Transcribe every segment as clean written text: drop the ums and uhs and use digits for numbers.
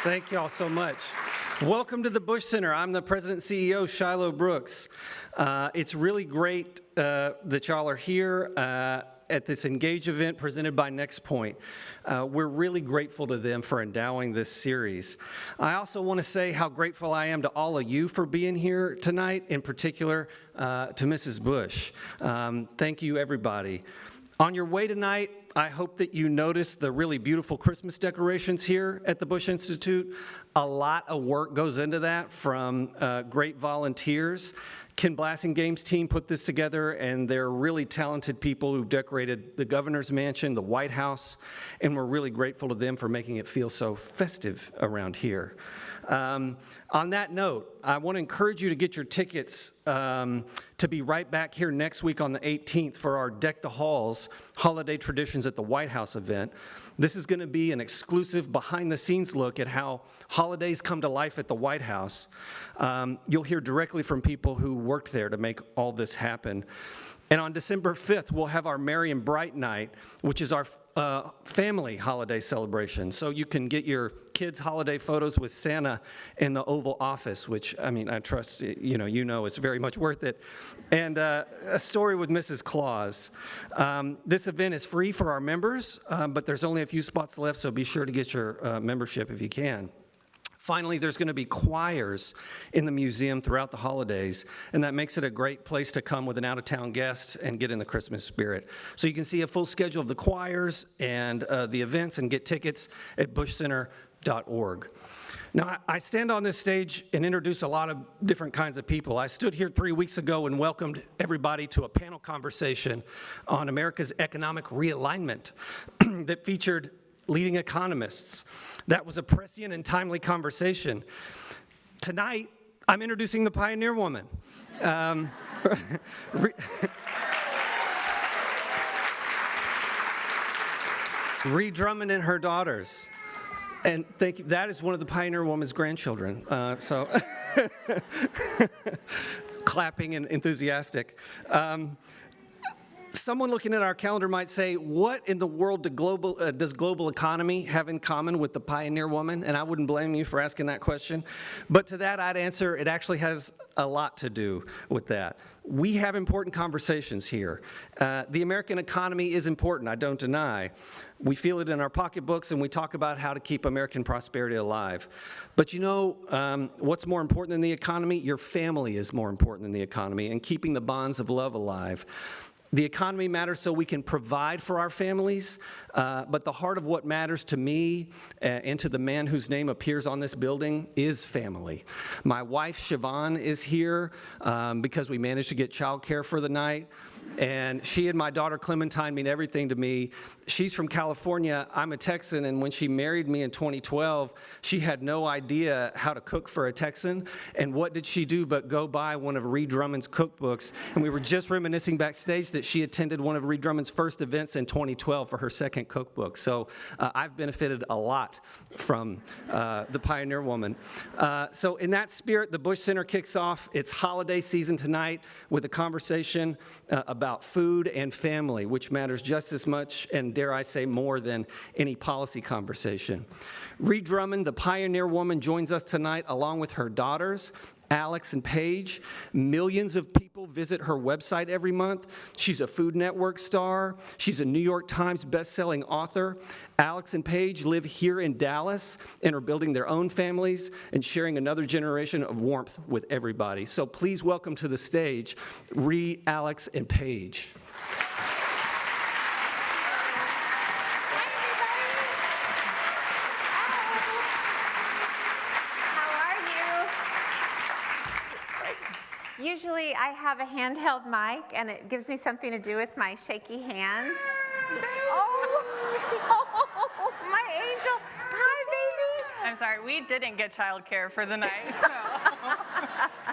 Thank you all so much. Welcome to the Bush Center. I'm the President and CEO, Shiloh Brooks. It's really great that y'all are here at this Engage event presented by NexPoint. We're really grateful to them for endowing this series. I also want to say how grateful I am to all of you for being here tonight, in particular to Mrs. Bush. Thank you, everybody. On your way tonight, I hope that you notice the really beautiful Christmas decorations here at the Bush Institute. A lot of work goes into that from great volunteers. Ken Blassingame's team put this together, and they're really talented people who decorated the governor's mansion, the White House, and we're really grateful to them for making it feel so festive around here. On that note, I want to encourage you to get your tickets to be right back here next week on the 18th for our Deck the Halls Holiday Traditions at the White House event. This is going to be an exclusive behind-the-scenes look at how holidays come to life at the White House. You'll hear directly from people who worked there to make all this happen. And on December 5th, we'll have our Merry and Bright Night, which is our family holiday celebration. So you can get your kids' holiday photos with Santa in the Oval Office, which, I mean, I trust you know it's very much worth it. And a story with Mrs. Claus. This event is free for our members, but there's only a few spots left, so be sure to get your membership if you can. Finally, there's going to be choirs in the museum throughout the holidays, and that makes it a great place to come with an out-of-town guest and get in the Christmas spirit. So you can see a full schedule of the choirs and the events and get tickets at bushcenter.org. Now, I stand on this stage and introduce a lot of different kinds of people. I stood here 3 weeks ago and welcomed everybody to a panel conversation on America's economic realignment that featured leading economists. That was a prescient and timely conversation. Tonight, I'm introducing the pioneer woman. Ree Drummond and her daughters. And thank you. That is one of the pioneer woman's grandchildren. So clapping and enthusiastic. Someone looking at our calendar might say, what in the world does global economy have in common with the pioneer woman? And I wouldn't blame you for asking that question. But to that, I'd answer, it actually has a lot to do with that. We have important conversations here. The American economy is important, I don't deny. We feel it in our pocketbooks, and we talk about how to keep American prosperity alive. But you know, what's more important than the economy? Your family is more important than the economy, and keeping the bonds of love alive. The economy matters so we can provide for our families, but the heart of what matters to me and to the man whose name appears on this building is family. My wife, Siobhan, is here because we managed to get childcare for the night. And she and my daughter Clementine mean everything to me. She's from California, I'm a Texan, and when she married me in 2012, she had no idea how to cook for a Texan. And what did she do but go buy one of Ree Drummond's cookbooks? And we were just reminiscing backstage that she attended one of Ree Drummond's first events in 2012 for her second cookbook. So I've benefited a lot from the pioneer woman. So in that spirit, the Bush Center kicks off its holiday season tonight with a conversation about food and family, which matters just as much, and dare I say more, than any policy conversation. Ree Drummond, the pioneer woman, joins us tonight along with her daughters, Alex and Paige. Millions of people visit her website every month. She's a Food Network star. She's a New York Times best-selling author. Alex and Paige live here in Dallas and are building their own families and sharing another generation of warmth with everybody. So please welcome to the stage Ree, Alex, and Paige. Usually I have a handheld mic, and it gives me something to do with my shaky hands. Oh, my angel. Hi, baby. I'm sorry, we didn't get childcare for the night, so.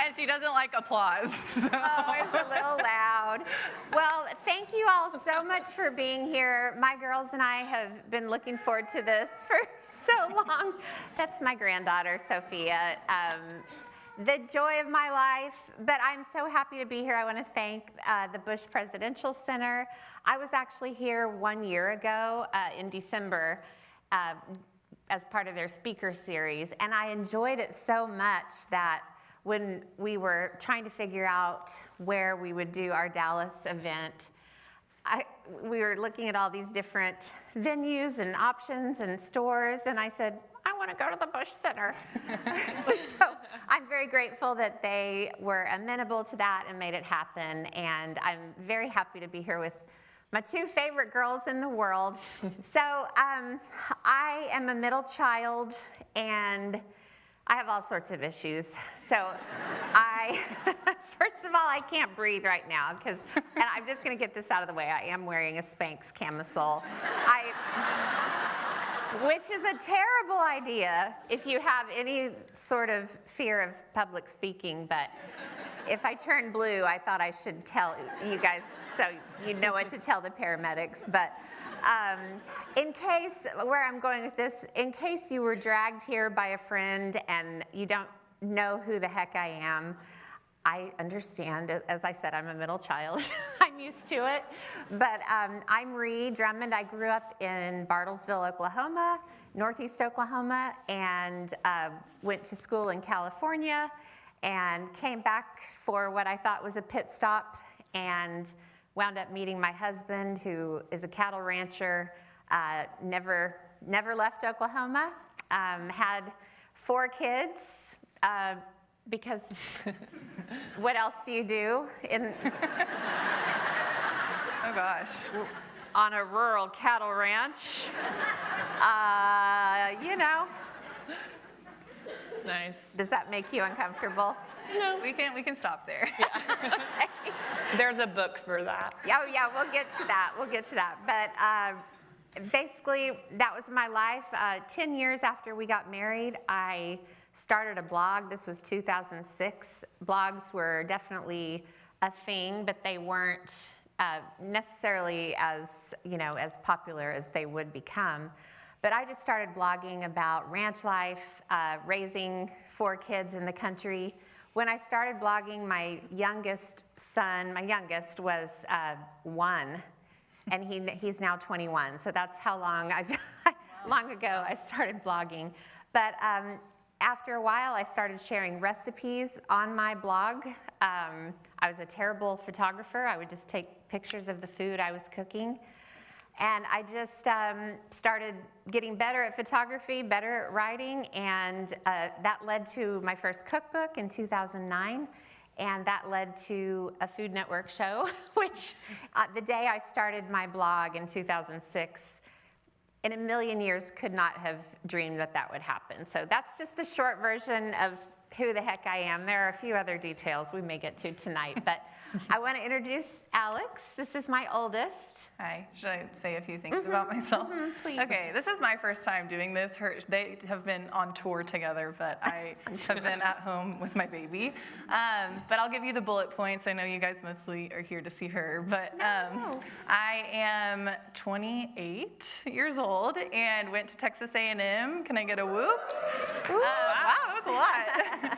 And she doesn't like applause. So. Oh, it's a little loud. Well, thank you all so much for being here. My girls and I have been looking forward to this for so long. That's my granddaughter, Sophia. The joy of my life, but I'm so happy to be here. I want to thank the Bush Presidential Center. I was actually here 1 year ago in December as part of their speaker series, and I enjoyed it so much that when we were trying to figure out where we would do our Dallas event, we were looking at all these different venues and options and stores, and I said, I want to go to the Bush Center. So I'm very grateful that they were amenable to that and made it happen, and I'm very happy to be here with my two favorite girls in the world. So I am a middle child, and I have all sorts of issues. So first of all, I can't breathe right now, and I'm just gonna get this out of the way. I am wearing a Spanx camisole, which is a terrible idea if you have any sort of fear of public speaking, but if I turn blue, I thought I should tell you guys so you know what to tell the paramedics. But in case, where I'm going with this, in case you were dragged here by a friend and you don't know who the heck I am, I understand. As I said, I'm a middle child. I'm used to it. But I'm Ree Drummond. I grew up in Bartlesville, Oklahoma, Northeast Oklahoma, and went to school in California and came back for what I thought was a pit stop and wound up meeting my husband, who is a cattle rancher, never left Oklahoma, had 4 kids, because what else do you do Oh gosh. on a rural cattle ranch? You know. Nice. Does that make you uncomfortable? No, we can stop there. Okay. There's a book for that. Oh yeah, we'll get to that. But basically, that was my life. 10 years after we got married, I started a blog. This was 2006. Blogs were definitely a thing, but they weren't necessarily as popular as they would become. But I just started blogging about ranch life, raising 4 kids in the country. When I started blogging, my youngest was 1, and he's now 21. So that's how long long ago I started blogging. But after a while, I started sharing recipes on my blog. I was a terrible photographer. I would just take pictures of the food I was cooking. And I just started getting better at photography, better at writing, and that led to my first cookbook in 2009, and that led to a Food Network show, which the day I started my blog in 2006, in a million years could not have dreamed that that would happen. So that's just the short version of who the heck I am. There are a few other details we may get to tonight, but I want to introduce Alex. This is my oldest. Hi, should I say a few things about myself? Please. Okay, this is my first time doing this. They have been on tour together, but I have been at home with my baby. But I'll give you the bullet points. I know you guys mostly are here to see her, but I am 28 years old and went to Texas A&M. Can I get a whoop? Wow, that was a lot.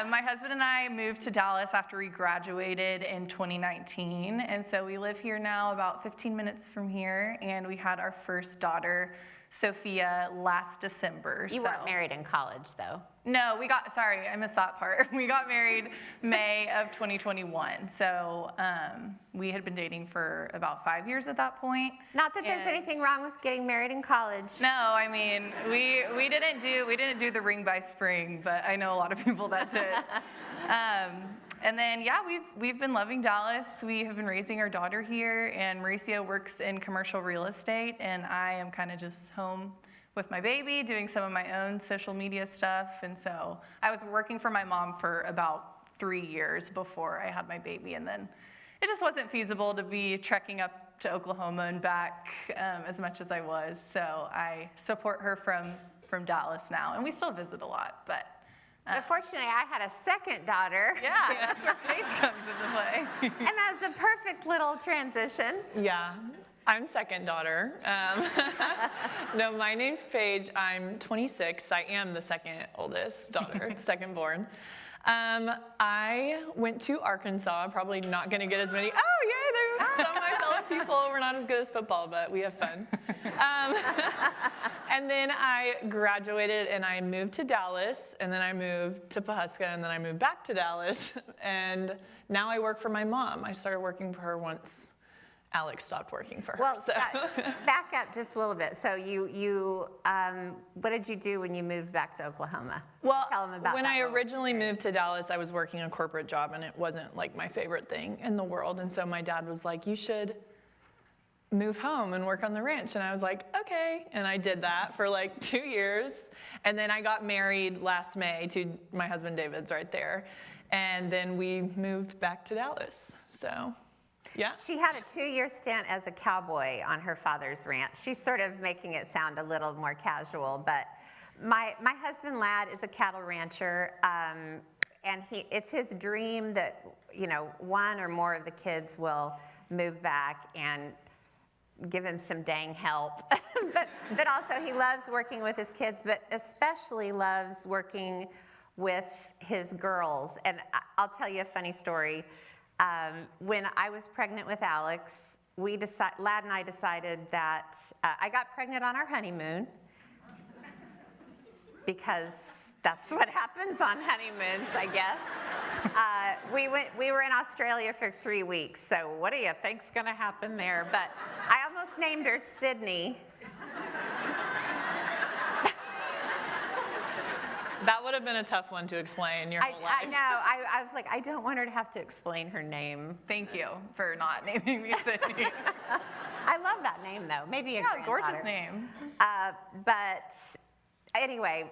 My husband and I moved to Dallas after we graduated in 2019, and so we live here now about 15 minutes from here, and we had our first daughter, Sophia, last December. You weren't married in college, though. No, sorry, I missed that part. We got married May of 2021, so we had been dating for about 5 years at that point. Not that there's anything wrong with getting married in college. No, I mean, we didn't do the ring by spring, but I know a lot of people that did. And then, yeah, we've been loving Dallas. We have been raising our daughter here, and Mauricio works in commercial real estate, and I am kind of just home with my baby, doing some of my own social media stuff. And so I was working for my mom for about 3 years before I had my baby, and then it just wasn't feasible to be trekking up to Oklahoma and back as much as I was. So I support her from Dallas now, and we still visit a lot, but. But fortunately, I had a second daughter. Yeah, that's where Paige comes into play. And that was a perfect little transition. Yeah, I'm second daughter. No, my name's Paige. I'm 26. I am the second oldest daughter, second born. I went to Arkansas, probably not gonna get as many, some of my fellow people, we're not as good as football, but we have fun. And then I graduated and I moved to Dallas, and then I moved to Pawhuska, and then I moved back to Dallas. And now I work for my mom. I started working for her once Alex stopped working for her. Well, so. back up just a little bit. So what did you do when you moved back to Oklahoma? Well, Tell them about when that I little originally moved to Dallas, I was working a corporate job, and it wasn't like my favorite thing in the world. And so my dad was like, you should move home and work on the ranch. And I was like, okay. And I did that for like 2 years. And then I got married last May to my husband, David's right there. And then we moved back to Dallas. So, yeah. She had a 2-year stint as a cowboy on her father's ranch. She's sort of making it sound a little more casual, but my husband, Ladd, is a cattle rancher, and it's his dream that, you know, one or more of the kids will move back and give him some dang help. but also he loves working with his kids, but especially loves working with his girls. And I'll tell you a funny story. When I was pregnant with Alex, Ladd and I decided that I got pregnant on our honeymoon, because that's what happens on honeymoons, I guess. We were in Australia for 3 weeks, so what do you think's gonna happen there? But I almost named her Sydney. That would have been a tough one to explain your whole life. I know. I was like, I don't want her to have to explain her name. Thank you for not naming me Sydney. I love that name, though. Maybe a Yeah, granddaughter. gorgeous name. But anyway,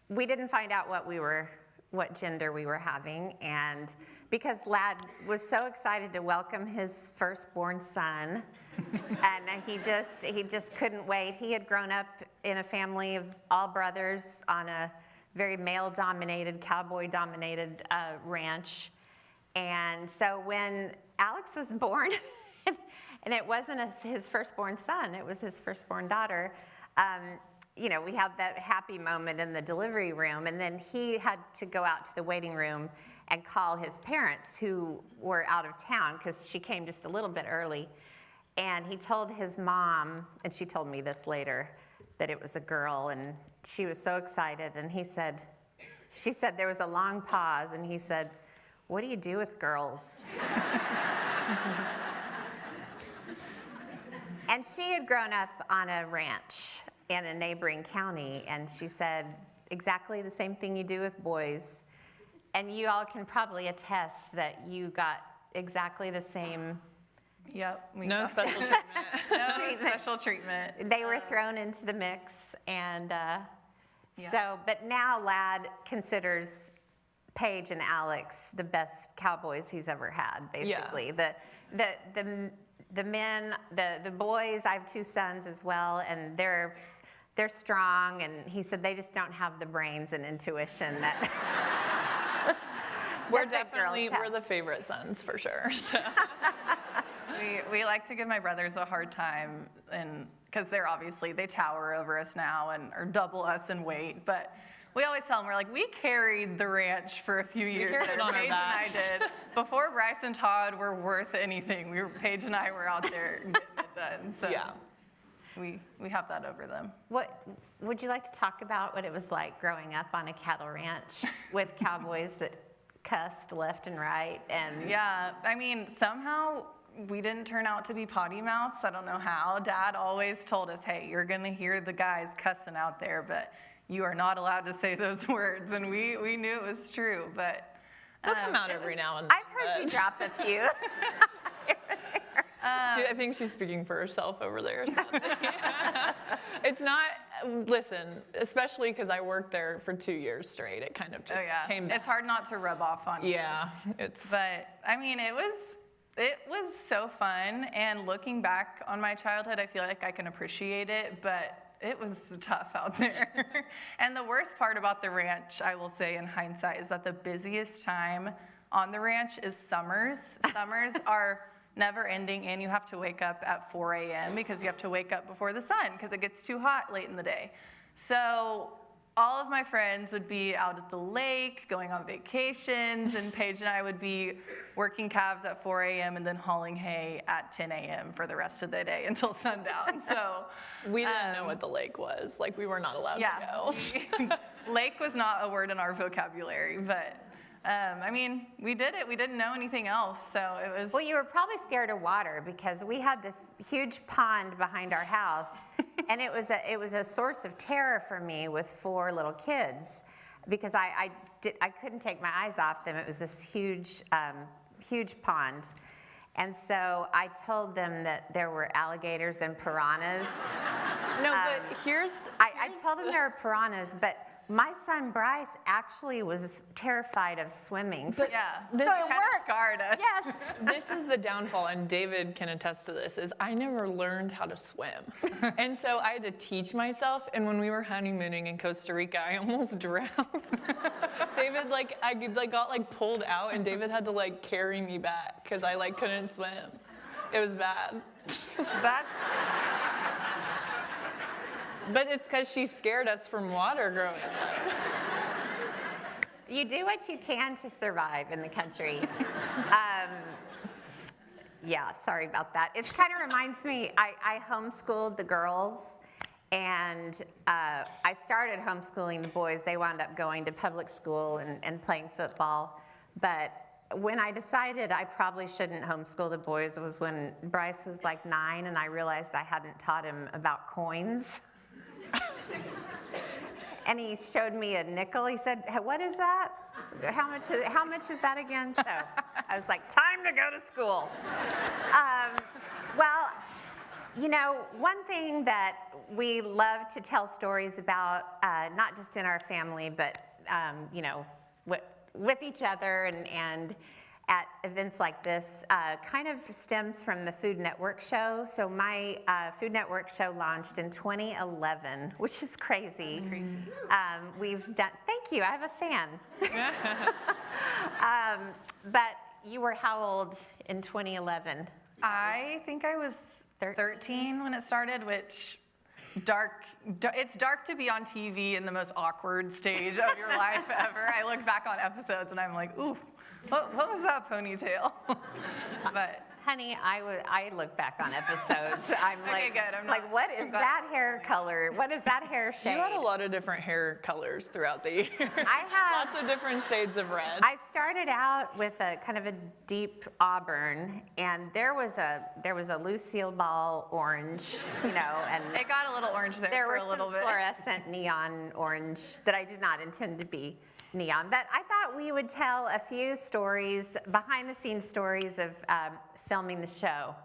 we didn't find out what gender we were having, and because Ladd was so excited to welcome his firstborn son, and he just couldn't wait. He had grown up in a family of all brothers on a very male-dominated, cowboy-dominated ranch, and so when Alex was born, and it wasn't his firstborn son, it was his firstborn daughter. You know, we had that happy moment in the delivery room, and then he had to go out to the waiting room and call his parents, who were out of town because she came just a little bit early. And he told his mom, and she told me this later, that it was a girl, and she was so excited. And she said there was a long pause, and he said, "What do you do with girls?" And she had grown up on a ranch in a neighboring county, and she said, exactly the same thing you do with boys. And you all can probably attest that you got exactly the same. Yep. No special treatment. No special treatment. They were thrown into the mix, and Yeah. so, but now Ladd considers Paige and Alex the best cowboys he's ever had, basically. Yeah. The men, the boys, I have 2 sons as well, and they're strong, and he said they just don't have the brains and intuition that We're that the girls have. we're the favorite sons for sure. So. We like to give my brothers a hard time, and because they tower over us now and are double us in weight, but we always tell them, we're like, we carried the ranch for a few years. carried it on our Paige and I backs. did. Before Bryce and Todd were worth anything, Paige and I were out there getting it done. So Yeah. we have that over them. What would you like to talk about what it was like growing up on a cattle ranch with cowboys that cussed left and right? And Yeah, I mean, somehow we didn't turn out to be potty mouths. I don't know how. Dad always told us, hey, you're gonna hear the guys cussing out there, but you are not allowed to say those words. And we knew it was true, but They'll come out every now and then. I've heard you drop a few. I think she's speaking for herself over there. So. It's not, listen, especially because I worked there for 2 years straight, it kind of just came back. It's hard not to rub off on you. Yeah, it's. But I mean, it was so fun. And looking back on my childhood, I feel like I can appreciate it, but it was tough out there. And the worst part about the ranch, I will say in hindsight, is that the busiest time on the ranch is summers. Summers are never ending, and you have to wake up at 4 a.m. because you have to wake up before the sun because it gets too hot late in the day. So all of my friends would be out at the lake, going on vacations, and Paige and I would be working calves at 4 a.m. and then hauling hay at 10 a.m. for the rest of the day until sundown. So We didn't know what the lake was. Like, we were not allowed to go. Lake was not a word in our vocabulary, but I mean, we did it. We didn't know anything else, so it was. Well, you were probably scared of water because we had this huge pond behind our house, and it was a source of terror for me with 4 little kids because I couldn't take my eyes off them. It was this huge pond. And so I told them that there were alligators and piranhas. No, but I told them there were piranhas, but my son Bryce actually was terrified of swimming. But Yeah, this so it kind of worked. scarred us. Yes. This is the downfall, and David can attest to this, is I never learned how to swim. And so I had to teach myself, and when we were honeymooning in Costa Rica, I almost drowned. David, I got pulled out, and David had to carry me back because I couldn't swim. It was bad. But it's because she scared us from water growing up. You do what you can to survive in the country. Yeah, sorry about that. It kind of reminds me, I homeschooled the girls, and I started homeschooling the boys. They wound up going to public school and playing football. But when I decided I probably shouldn't homeschool the boys was when Bryce was 9, and I realized I hadn't taught him about coins. And he showed me a nickel. He said, "What is that? How much is that again?" So I was like, "Time to go to school." Well, one thing that we love to tell stories about, not just in our family, but with each other and at events like this, kind of stems from the Food Network show. So my Food Network show launched in 2011, which is crazy. That's crazy. We've done, thank you, I have a fan. But you were how old in 2011? I think I was 13 when it started, which it's dark to be on TV in the most awkward stage of your life ever. I look back on episodes and I'm like, ooh, what was that ponytail? But honey, I look back on episodes. I'm okay, good. I'm not, what is that hair color? What is that hair shade? You had a lot of different hair colors throughout the year. I have lots of different shades of red. I started out with a kind of a deep auburn, and there was a Lucille Ball orange, and it got a little orange there for were a little some bit. fluorescent neon orange that I did not intend to be neon. But I thought we would tell a few stories, behind-the-scenes stories of filming the show.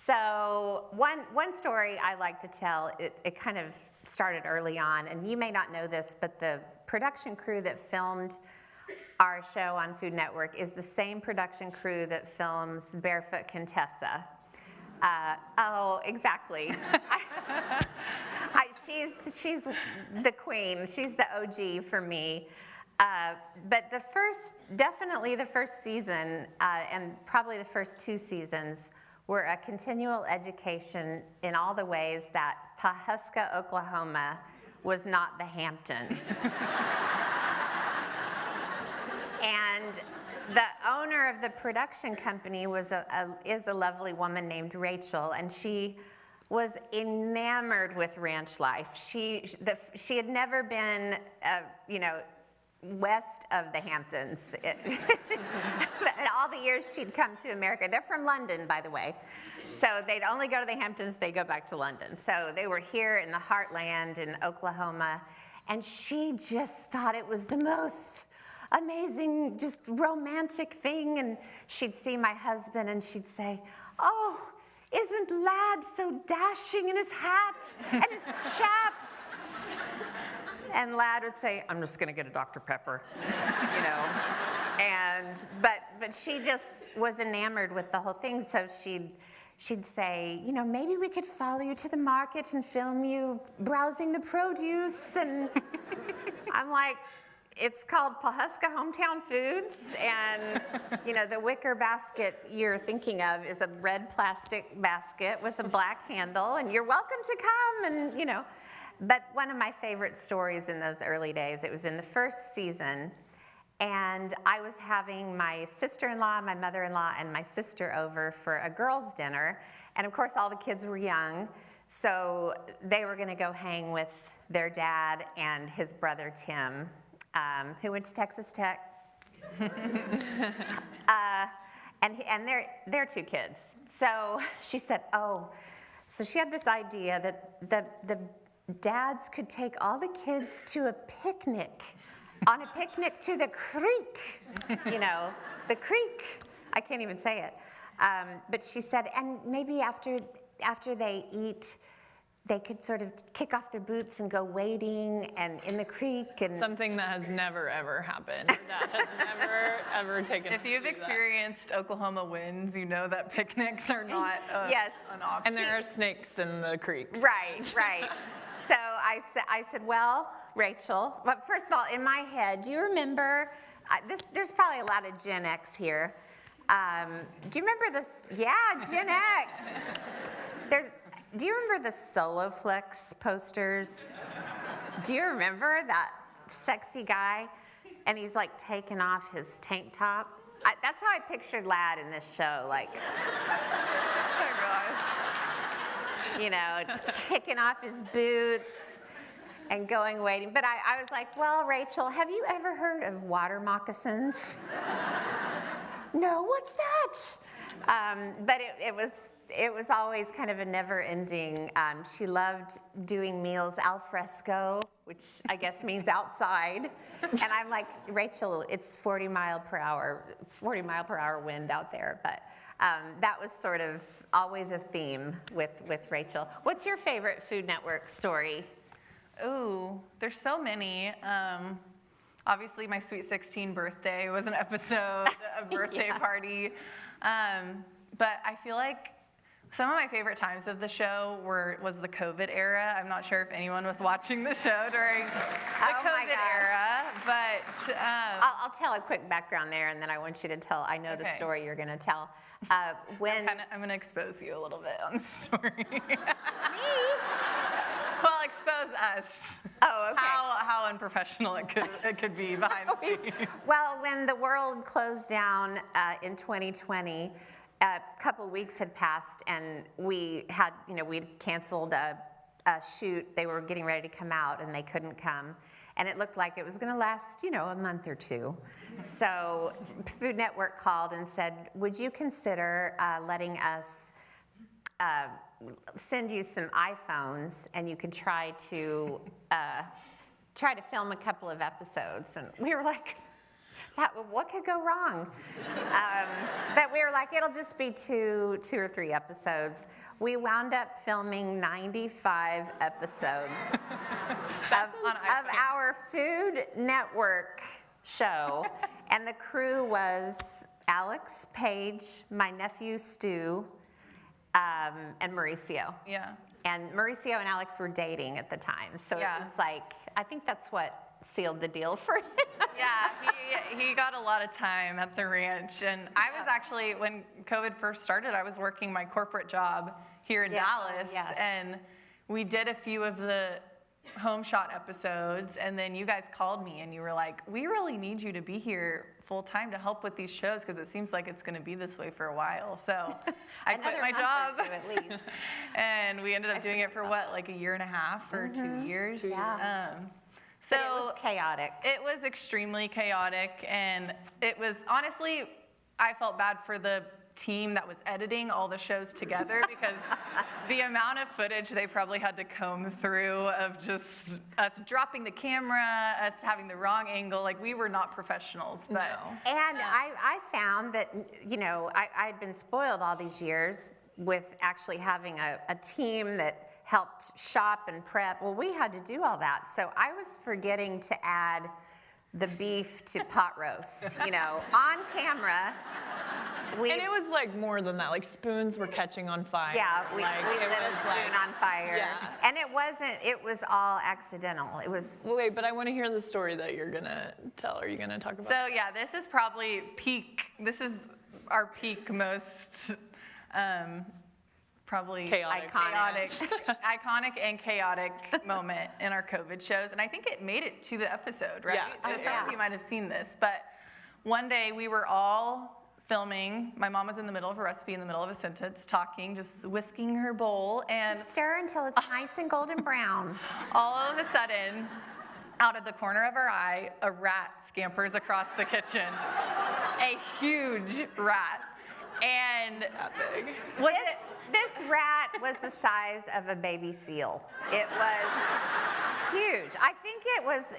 So one story I like to tell, it kind of started early on, and you may not know this, but the production crew that filmed our show on Food Network is the same production crew that films Barefoot Contessa. Oh, exactly. She's the queen. She's the OG for me. But definitely the first season, and probably the first 2 seasons, were a continual education in all the ways that Pawhuska, Oklahoma was not the Hamptons. And the owner of the production company is a lovely woman named Rachel, and she was enamored with ranch life. She had never been, west of the Hamptons. In all the years she'd come to America. They're from London, by the way. So they'd only go to the Hamptons, they'd go back to London. So they were here in the heartland in Oklahoma, and she just thought it was the most amazing, just romantic thing. And she'd see my husband and she'd say, "Oh, isn't Lad so dashing in his hat and his chaps?" And Lad would say, "I'm just gonna get a Dr. Pepper," And but she just was enamored with the whole thing. So she'd say, "Maybe we could follow you to the market and film you browsing the produce." And I'm like, it's called Pawhuska Hometown Foods, and the wicker basket you're thinking of is a red plastic basket with a black handle, and you're welcome to come, and But one of my favorite stories in those early days, it was in the first season, and I was having my sister-in-law, my mother-in-law, and my sister over for a girls' dinner. And of course, all the kids were young, so they were gonna go hang with their dad and his brother, Tim, who went to Texas Tech. And they're 2 kids. So she said, so she had this idea that the dads could take all the kids to a picnic, on a picnic to the creek, the creek. I can't even say it. But she said, and maybe after they eat, they could sort of kick off their boots and go wading and in the creek. And Something that has never, ever happened. That has never, ever taken If you've experienced Oklahoma winds, you know that picnics are not Yes. an option. And there are snakes in the creeks. Right. So I said, well, Rachel, but first of all, in my head, do you remember, there's probably a lot of Gen X here. Do you remember this? Yeah, Gen X. Do you remember the Soloflex posters? Do you remember that sexy guy? And he's like taking off his tank top. That's how I pictured Ladd in this show, like, Oh my gosh. kicking off his boots and going wading. But I was like, well, Rachel, have you ever heard of water moccasins? No, what's that? But it was always kind of a never-ending. She loved doing meals al fresco, which I guess means outside. And I'm like, Rachel, it's 40 mile per hour wind out there. But that was sort of always a theme with Rachel. What's your favorite Food Network story? Ooh, there's so many. Obviously, my Sweet 16 birthday was an episode, a birthday party. But I feel like some of my favorite times of the show was the COVID era. I'm not sure if anyone was watching the show during the COVID era, but I'll tell a quick background there, and then I want you to tell. I know the Okay. story you're going to tell. When I'm going to expose you a little bit on the story. Well, expose us. Oh, okay. How unprofessional it could be behind the scenes. Well, when the world closed down in 2020, a couple weeks had passed, and we had, we'd canceled a shoot. They were getting ready to come out, and they couldn't come. And it looked like it was going to last, a month or two. So Food Network called and said, would you consider letting us send you some iPhones, and you could try to film a couple of episodes? And we were like, what could go wrong? But we were like, it'll just be two or 3 episodes. We wound up filming 95 episodes of our Food Network show. And the crew was Alex, Paige, my nephew Stu, and Mauricio. Yeah. And Mauricio and Alex were dating at the time. So Yeah. it was like, I think that's what sealed the deal for him. Yeah, he got a lot of time at the ranch. And I was actually, when COVID first started, I was working my corporate job here in Dallas. Yes. And we did a few of the home shot episodes. And then you guys called me and you were like, we really need you to be here full time to help with these shows because it seems like it's going to be this way for a while. So I quit my job. Another month or 2 at least. And we ended up doing it for what, like 1.5 years or 2 years? 2 years. So But it was chaotic. It was extremely chaotic, and it was, honestly, I felt bad for the team that was editing all the shows together because the amount of footage they probably had to comb through of just us dropping the camera, us having the wrong angle, like we were not professionals. But And I found that, I'd been spoiled all these years with actually having a team that helped shop and prep. Well, we had to do all that. So I was forgetting to add the beef to pot roast, on camera. And it was like more than that. Like spoons were catching on fire. Yeah, we like, lit it a was spoon on fire. Yeah. And it was all accidental. It was. Well, wait, but I want to hear the story that you're gonna tell. Are you gonna talk about? so yeah, this is probably peak. This is our peak most probably Chaotic. iconic and chaotic moment in our COVID shows. And I think it made it to the episode, right? Yeah. So some of you might have seen this, but one day we were all filming. My mom was in the middle of a recipe, in the middle of a sentence, talking, just whisking her bowl, and Stir until it's nice and golden brown. all of a sudden, out of the corner of our eye, a rat scampers across the kitchen. A huge rat. And That big. was it? This rat was the size of a baby seal. It was huge. I think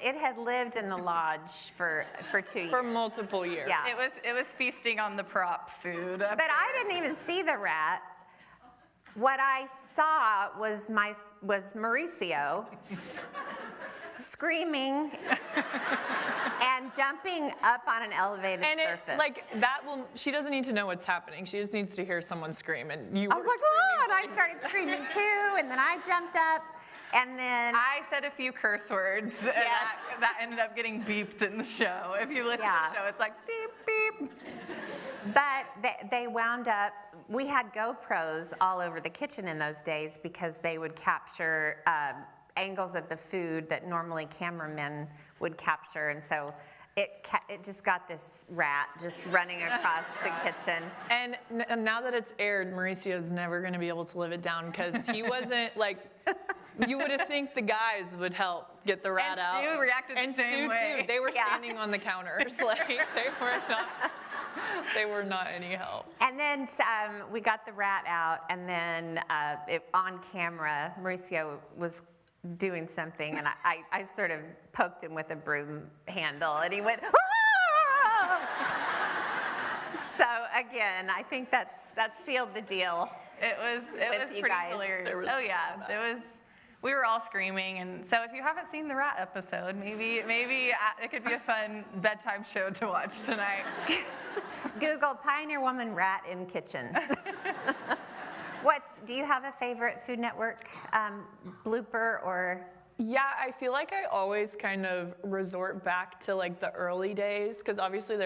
it had lived in the lodge for 2 years. For multiple years. Yeah. It was feasting on the prop food. But I didn't even see the rat. What I saw was Mauricio screaming and jumping up on an elevated And surface. she doesn't need to know what's happening. She just needs to hear someone scream. And you I were was like, oh, and I started screaming too, and then I jumped up, and then I said a few curse words, and Yes. that ended up getting beeped in the show. If you listen Yeah. to the show, it's like beep, beep. But they wound up, we had GoPros all over the kitchen in those days because they would capture angles of the food that normally cameramen would capture. And so it just got this rat just running across the kitchen. And now that it's aired, Mauricio's never going to be able to live it down because he wasn't like, you would have think the guys would help get the rat And out. Stu reacted the and same Stu way. too. They were Yeah. standing on the counters. Like they were not any help. And then we got the rat out, and then on camera, Mauricio was doing something, and I sort of poked him with a broom handle, and he went, ah! So again, I think that sealed the deal. It was you pretty guys. hilarious. Oh yeah, it was. We were all screaming, and so if you haven't seen the rat episode, maybe it could be a fun bedtime show to watch tonight. Google Pioneer Woman rat in kitchen. Do you have a favorite Food Network blooper or? Yeah, I feel like I always kind of resort back to like the early days because obviously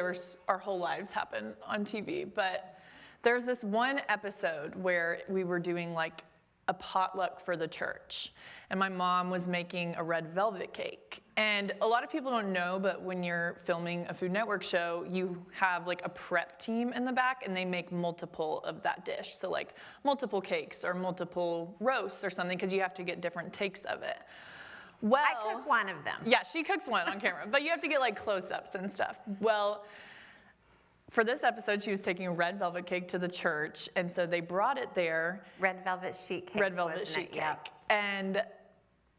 our whole lives happen on TV. But there's this one episode where we were doing like a potluck for the church, and my mom was making a red velvet cake. And a lot of people don't know, but when you're filming a Food Network show, you have like a prep team in the back, and they make multiple of that dish. So like multiple cakes or multiple roasts or something, because you have to get different takes of it. Well, I cook one of them. yeah, she cooks one on camera, but you have to get like close-ups and stuff. Well, for this episode, she was taking a red velvet cake to the church, and so they brought it there. Red velvet sheet cake. Red velvet wasn't sheet it? cake. Yep. And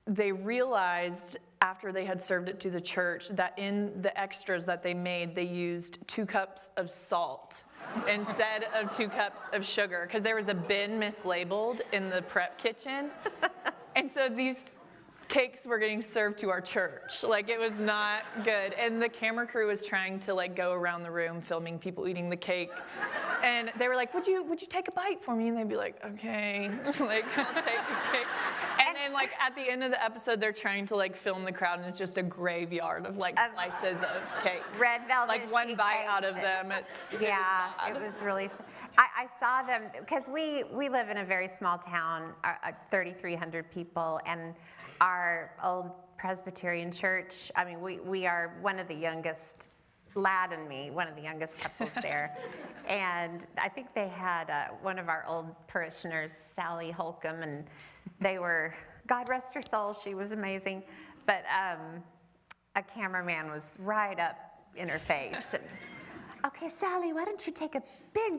they realized after they had served it to the church that in the extras that they made, they used 2 cups of salt instead of 2 cups of sugar because there was a bin mislabeled in the prep kitchen. And so these cakes were getting served to our church. Like it was not good. And the camera crew was trying to like go around the room filming people eating the cake. And they were like, would you take a bite for me? And they'd be like, okay, like I'll take a cake. And then like at the end of the episode, they're trying to like film the crowd and it's just a graveyard of like slices of cake. Red velvet Like one sheet bite cake. out of them, Yeah, it was really. I saw them because we live in a very small town, 3,300 people, and our old Presbyterian church. I mean, we are one of the youngest. Lad and me, one of the youngest couples there, and I think they had one of our old parishioners, Sally Holcomb, and they were, God rest her soul, she was amazing, but a cameraman was right up in her face. And, okay, Sally, why don't you take a big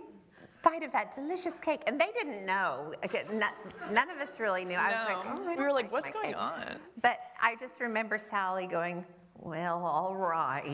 bite of that delicious cake? And they didn't know. None of us really knew. I was like, oh, I we were don't like, what's my going cake. on? But I just remember Sally going, well, all right. Oh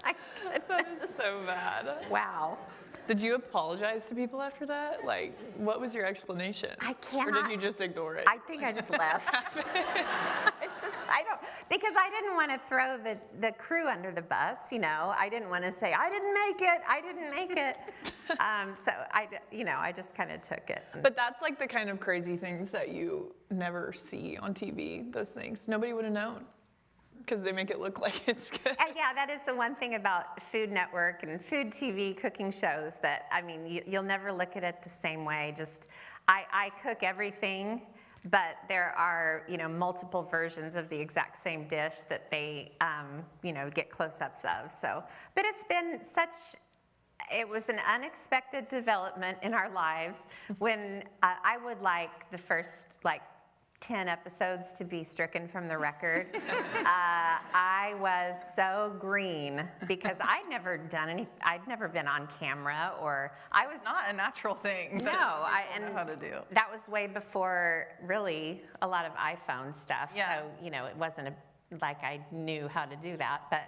my goodness. That is so bad. Wow. Did you apologize to people after that? Like, what was your explanation? I Or cannot. did you just ignore it? I think I just left. I don't, because I didn't want to throw the crew under the bus, you know. I didn't want to say, I didn't make it. So I just kind of took it. But that's like the kind of crazy things that you never see on TV, those things. Nobody would have known. because they make it look like it's good. And yeah, that is the one thing about Food Network and food TV cooking shows that, I mean, you'll never look at it the same way. Just, I cook everything, but there are, multiple versions of the exact same dish that they, get close-ups of. So, but it's been it was an unexpected development in our lives when I would like the first, 10 episodes to be stricken from the record. I was so green because I'd never been on camera, or I was It's not a natural thing. No, I know how to do. That was way before really a lot of iPhone stuff. Yeah. So, it wasn't like I knew how to do that, but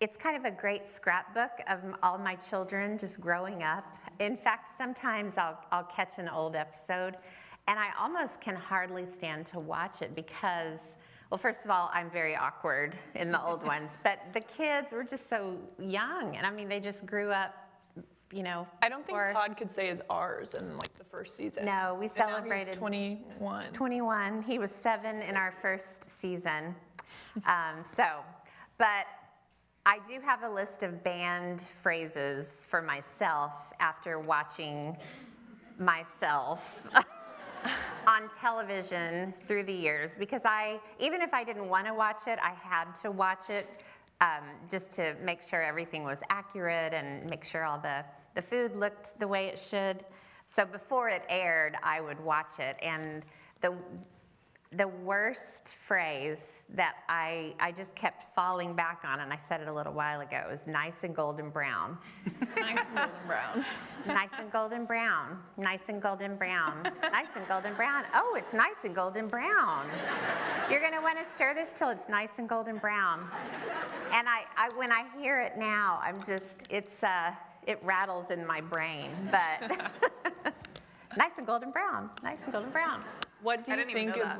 it's kind of a great scrapbook of all my children just growing up. In fact, sometimes I'll catch an old episode and I almost can hardly stand to watch it because, well, first of all, I'm very awkward in the old ones, but the kids were just so young. And I mean, they just grew up, I don't think Todd could say is ours in the first season. No, we And now celebrated he's 21. 21. He was 7 in our first season. But I do have a list of banned phrases for myself after watching myself on television through the years, because even if I didn't want to watch it, I had to watch it just to make sure everything was accurate and make sure all the food looked the way it should. So before it aired, I would watch it, and the worst phrase that I just kept falling back on, and I said it a little while ago, is nice and golden brown. Nice and golden brown. Nice and golden brown. Nice and golden brown. Nice and golden brown. Oh, it's nice and golden brown. You're going to want to stir this till it's nice and golden brown. And when I hear it now, it rattles in my brain, but nice and golden brown. Nice and golden brown. What do you think is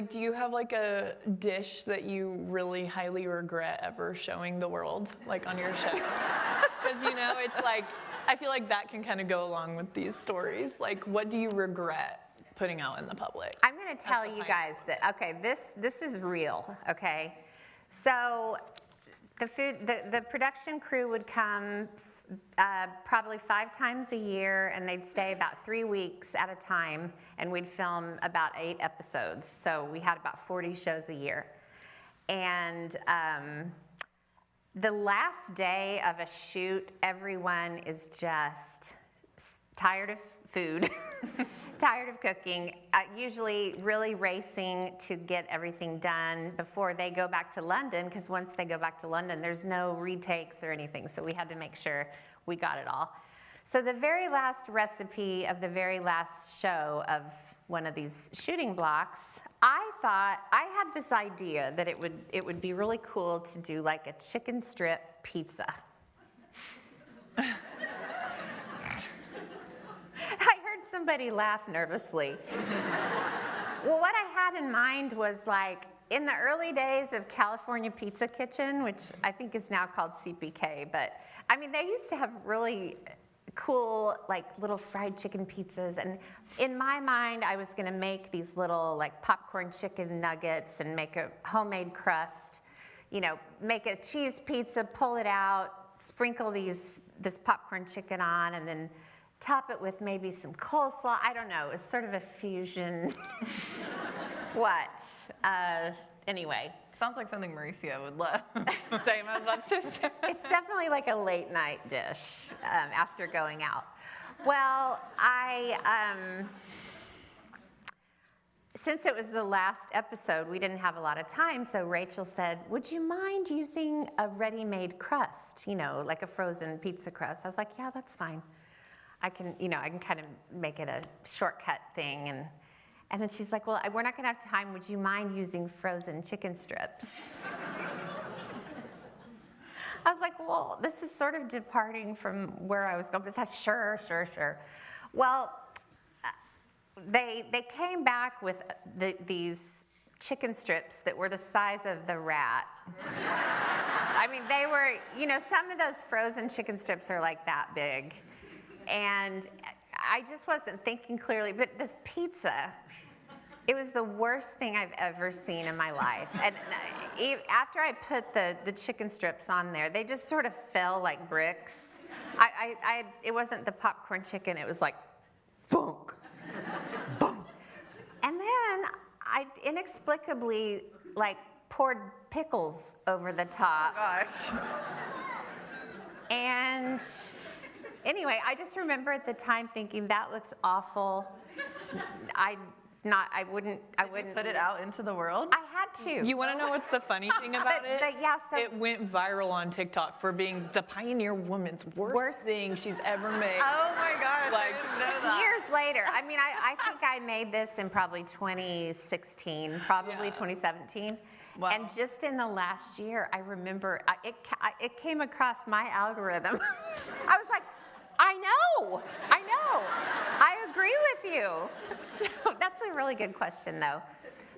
do you have a dish that you really highly regret ever showing the world, on your show? Because, it's I feel like that can kind of go along with these stories. What do you regret putting out in the public? I'm going to tell you guys that, okay, this is real, okay? So the production crew would come probably 5 times a year, and they'd stay about 3 weeks at a time, and we'd film about 8 episodes. So we had about 40 shows a year. And the last day of a shoot, everyone is just tired of food, tired of cooking, usually really racing to get everything done before they go back to London, because once they go back to London, there's no retakes or anything, so we had to make sure we got it all. So the very last recipe of the very last show of one of these shooting blocks, I thought, I had this idea that it would be really cool to do a chicken strip pizza. I heard somebody laugh nervously. Well, what I had in mind was in the early days of California Pizza Kitchen, which I think is now called CPK, but I mean, they used to have really cool, little fried chicken pizzas. And in my mind, I was gonna make these little popcorn chicken nuggets and make a homemade crust, make a cheese pizza, pull it out, sprinkle this popcorn chicken on, and then top it with maybe some coleslaw. I don't know, it's sort of a fusion. What? Anyway. Sounds like something Mauricio would love. Same, I was about to say. It's definitely a late night dish after going out. Well, since it was the last episode, we didn't have a lot of time, so Rachel said, would you mind using a ready-made crust, like a frozen pizza crust? I was like, yeah, that's fine. I can kind of make it a shortcut thing. And then she's like, well, we're not gonna have time. Would you mind using frozen chicken strips? I was like, well, this is sort of departing from where I was going, but that's sure. Well, they came back with these chicken strips that were the size of the rat. I mean, they were, some of those frozen chicken strips are that big. And I just wasn't thinking clearly, but this pizza, It was the worst thing I've ever seen in my life. And after I put the chicken strips on there, they just sort of fell like bricks. It wasn't the popcorn chicken, it was like, bonk, bonk. And then I inexplicably like poured pickles over the top. Oh gosh. And anyway, I just remember at the time thinking that looks awful. I wouldn't Put it out into the world? I had to. You want to know what's the funny thing about it? But yeah, so It went viral on TikTok for being the Pioneer Woman's worst thing she's ever made. Oh my gosh, Like, I didn't know that. years later, I mean, I think I made this in probably 2016, probably Yeah. 2017. Wow. And just in the last year, I remember it came across my algorithm. I was like, I know, I agree with you. So that's a really good question, though.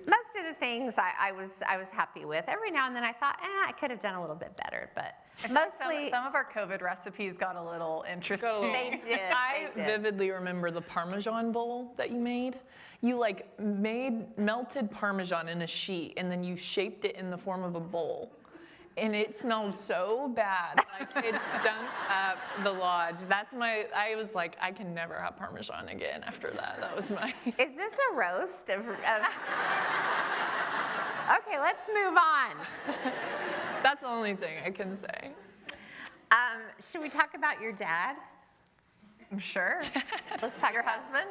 Most of the things I was happy with. Every now and then I thought, I could have done a little bit better, but mostly Some of our COVID recipes got a little interesting. they did. I they did. vividly remember the Parmesan bowl that you made. You like melted Parmesan in a sheet and then you shaped it in the form of a bowl. And it smelled so bad, like it stunk up the lodge. I was like, I can never have Parmesan again after that. That was my. Is this a roast of... Okay, let's move on. That's the only thing I can say. Should we talk about your dad? I'm sure. Let's talk Your about husband?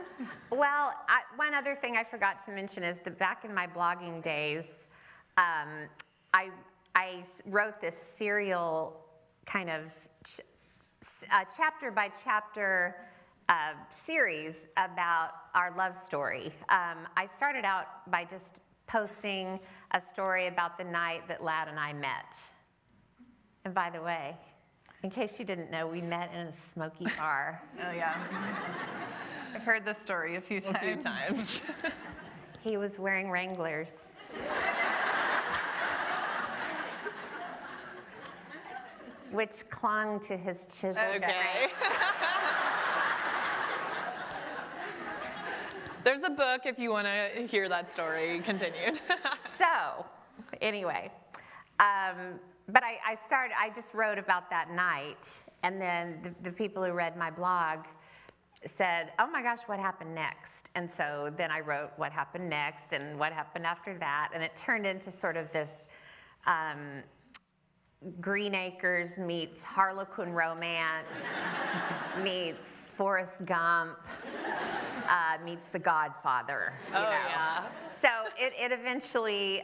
Well, one other thing I forgot to mention is that back in my blogging days, I wrote this serial kind of chapter by chapter series about our love story. I started out by just posting a story about the night that Lad and I met. And by the way, in case you didn't know, we met in a smoky bar. Oh yeah. I've heard this story a few times. He was wearing Wranglers. Which clung to his chiseled Okay. frame. There's a book if you want to hear that story continued. So, anyway, but I just wrote about that night, and then the people who read my blog said, oh my gosh, what happened next? And so then I wrote what happened next and what happened after that, and it turned into sort of this Green Acres meets Harlequin romance, meets Forrest Gump, meets The Godfather. You know? Yeah. So it eventually,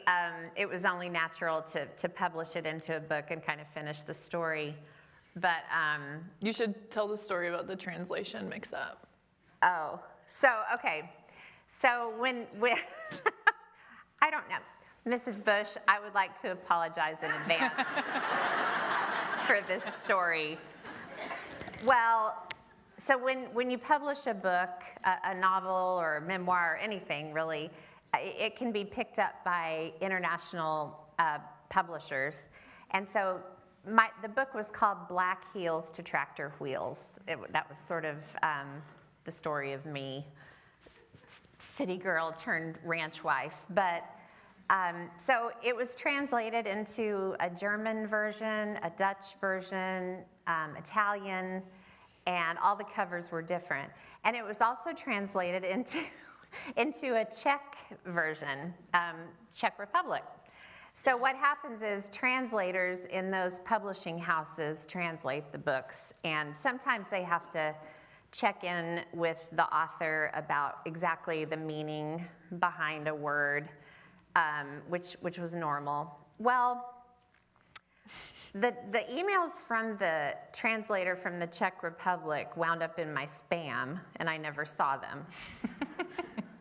it was only natural to publish it into a book and kind of finish the story. But, You should tell the story about the translation mix-up. oh, so, okay. So when I don't know. Mrs. Bush, I would like to apologize in advance for this story. Well, so when you publish a book, a novel or a memoir or anything really, it can be picked up by international publishers. And so the book was called Black Heels to Tractor Wheels. That was sort of the story of me, city girl turned ranch wife. But so it was translated into a German version, a Dutch version, Italian, and all the covers were different. And it was also translated into a Czech version, Czech Republic. So what happens is translators in those publishing houses translate the books, and sometimes they have to check in with the author about exactly the meaning behind a word. Which was normal. Well, the emails from the translator from the Czech Republic wound up in my spam, and I never saw them.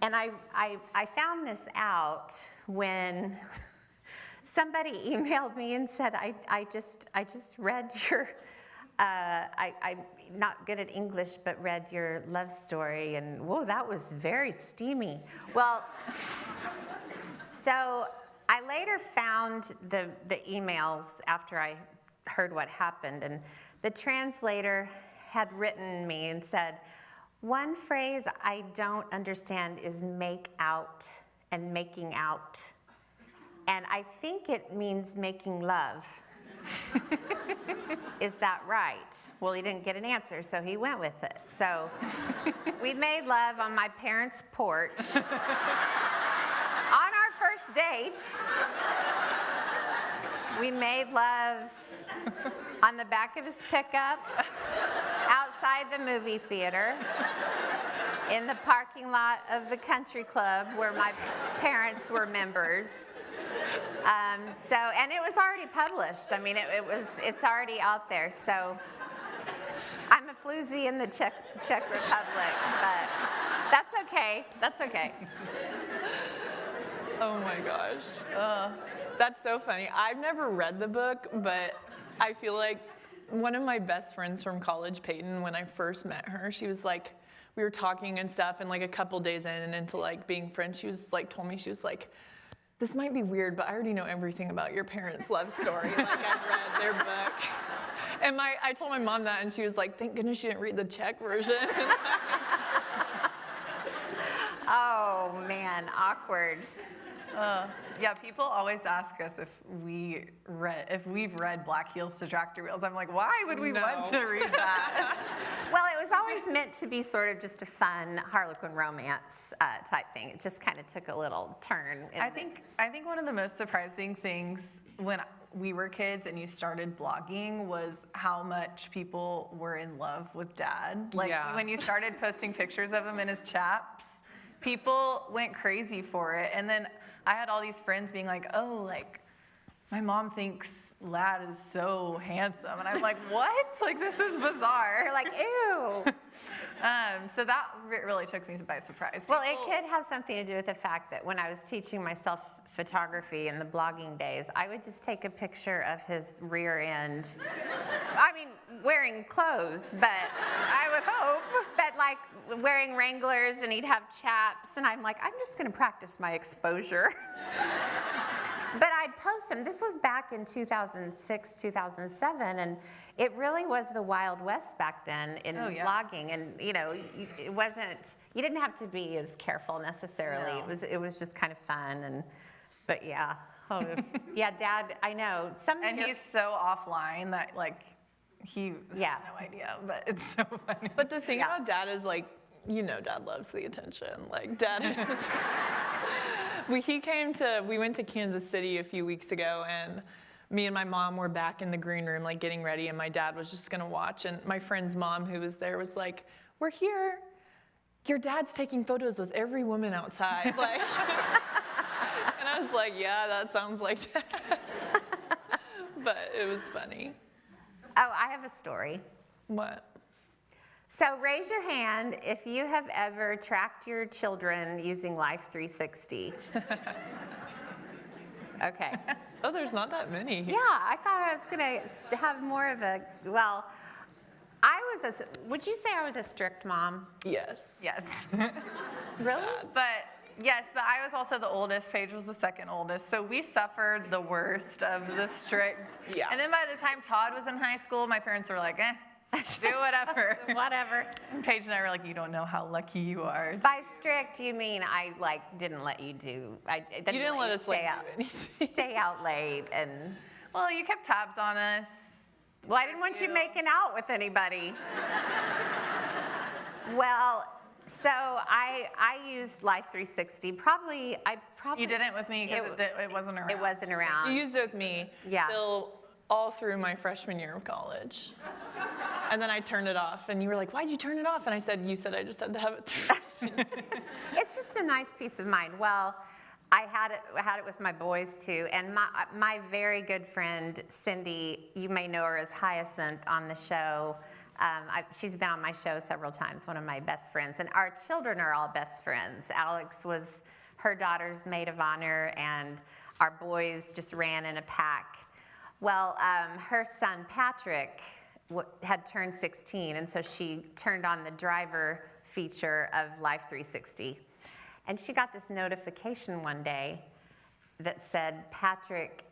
And I found this out when somebody emailed me and said, I just read your, I'm not good at English, but read your love story, and whoa, that was very steamy. Well, so I later found the emails after I heard what happened, and the translator had written me and said, one phrase I don't understand is make out and making out. And I think it means making love. Is that right? Well, he didn't get an answer, so he went with it. So we made love on my parents' porch on our first date. We made love on the back of his pickup, outside the movie theater, in the parking lot of the country club where my parents were members. And it was already published. I mean, it's already out there. So I'm a floozy in the Czech Republic, but that's okay. That's okay. Oh my gosh. That's so funny. I've never read the book, but I feel like one of my best friends from college, Peyton, when I first met her, she was like, we were talking and stuff, and like a couple days in and into like being friends, she was like, told me, she was like, this might be weird, but I already know everything about your parents' love story. Like, I've read their book. And I told my mom that, and she was like, thank goodness she didn't read the Czech version. Oh, man, awkward. Yeah, people always ask us if we've read Black Heels to Tractor Wheels. I'm like, why would we want to read that? Well, it was always meant to be sort of just a fun Harlequin romance type thing. It just kind of took a little turn. I think one of the most surprising things when we were kids and you started blogging was how much people were in love with Dad. Like when you started posting pictures of him in his chaps, people went crazy for it. And then I had all these friends being like, oh, like, my mom thinks Lad is so handsome. And I'm like, what? Like, this is bizarre. You're like, ew. So that really took me by surprise. Well, it could have something to do with the fact that when I was teaching myself photography in the blogging days, I would just take a picture of his rear end. I mean, wearing clothes, but I would hope. But like wearing Wranglers, and he'd have chaps, and I'm like, I'm just gonna practice my exposure. But I'd post them. This was back in 2006, 2007, and it really was the Wild West back then in blogging. And you know, it wasn't. You didn't have to be as careful necessarily. No. It was just kind of fun. But yeah, yeah, Dad. I know. And he's so offline that like he has no idea. But it's so funny. But the thing about Dad is like, you know, Dad loves the attention. Like Dad is. We went to Kansas City a few weeks ago, and me and my mom were back in the green room, like getting ready, and my dad was just gonna watch. And my friend's mom, who was there, was like, "We're here. Your dad's taking photos with every woman outside." Like, and I was like, "Yeah, that sounds like Dad." But it was funny. Oh, I have a story. What? So raise your hand if you have ever tracked your children using Life 360. Okay. Oh, there's not that many. Yeah, I thought I was going to have more of a, well, would you say I was a strict mom? Yes. Yes. Really? But I was also the oldest. Paige was the second oldest. So we suffered the worst of the strict. Yeah. And then by the time Todd was in high school, my parents were like, do whatever. Whatever. And Paige and I were like, you don't know how lucky you are. By strict, you mean I didn't let you do, You didn't let us stay do out, anything. stay out late and. Well, you kept tabs on us. Well, I didn't want you making out with anybody. Well, so I used Life 360. Probably. You didn't with me because it wasn't around. It wasn't around. You used it with me till all through my freshman year of college. And then I turned it off, and you were like, why'd you turn it off? And I said, you said I just had to have it through. It's just a nice peace of mind. Well, I had it with my boys too, and my very good friend Cindy, you may know her as Hyacinth on the show. She's been on my show several times, one of my best friends, and our children are all best friends. Alex was her daughter's maid of honor, and our boys just ran in a pack. Well, her son Patrick had turned 16, and so she turned on the driver feature of Life 360. And she got this notification one day that said Patrick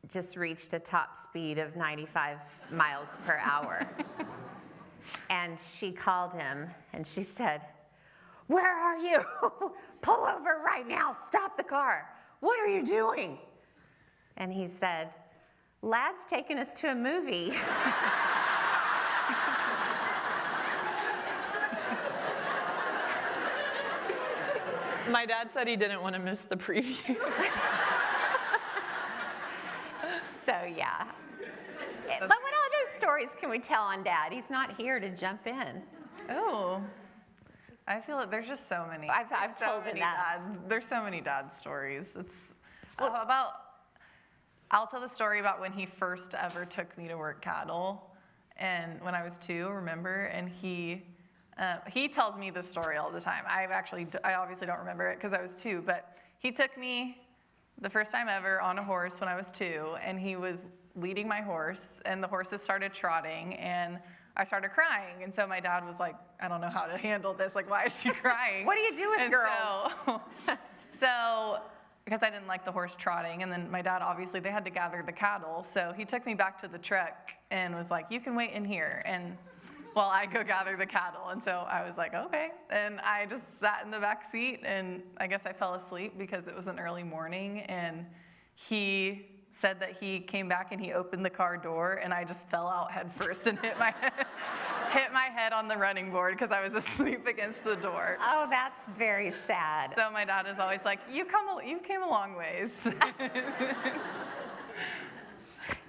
just reached a top speed of 95 miles per hour. And she called him and she said, "Where are you? Pull over right now, stop the car. What are you doing?" And he said, "Lad's taking us to a movie." My dad said he didn't want to miss the preview. So yeah. But what other stories can we tell on Dad? He's not here to jump in. Oh, I feel like there's just so many. I've There's so told many enough. There's so many dad stories. I'll tell the story about when he first ever took me to work cattle, and when I was 2, remember? And he tells me this story all the time. I obviously don't remember it because I was 2, but he took me the first time ever on a horse when I was 2, and he was leading my horse, and the horses started trotting, and I started crying. And so my dad was like, "I don't know how to handle this. Like, why is she crying?" What do you do with girls? So, because I didn't like the horse trotting, and then my dad, obviously, they had to gather the cattle, so he took me back to the truck and was like, "You can wait in here," and while I go gather the cattle. And so I was like, okay. And I just sat in the back seat, and I guess I fell asleep because it was an early morning, and he said that he came back and he opened the car door, and I just fell out head first and hit my head on the running board because I was asleep against the door. Oh, that's very sad. So my dad is always like, you came a long ways.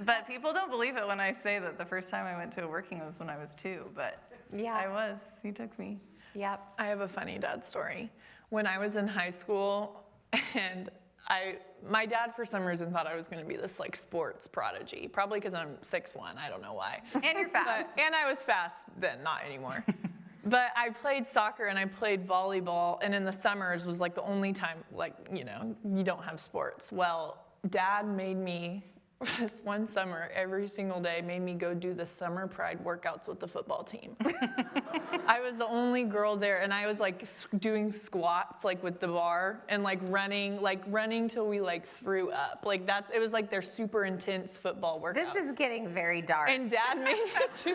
But people don't believe it when I say that the first time I went to a working was when I was 2, but Yeah. I was. He took me. Yep. I have a funny dad story. When I was in high school, and my dad for some reason thought I was going to be this like sports prodigy, probably because I'm 6'1", I don't know why. And you're fast. And I was fast then, not anymore. But I played soccer and I played volleyball, and in the summers was like the only time, like, you don't have sports. Well, Dad made me, this one summer, every single day, made me go do the summer pride workouts with the football team. I was the only girl there, and I was like doing squats like with the bar and like running till we like threw up. Like it was like their super intense football workouts. This is getting very dark. And Dad made me do.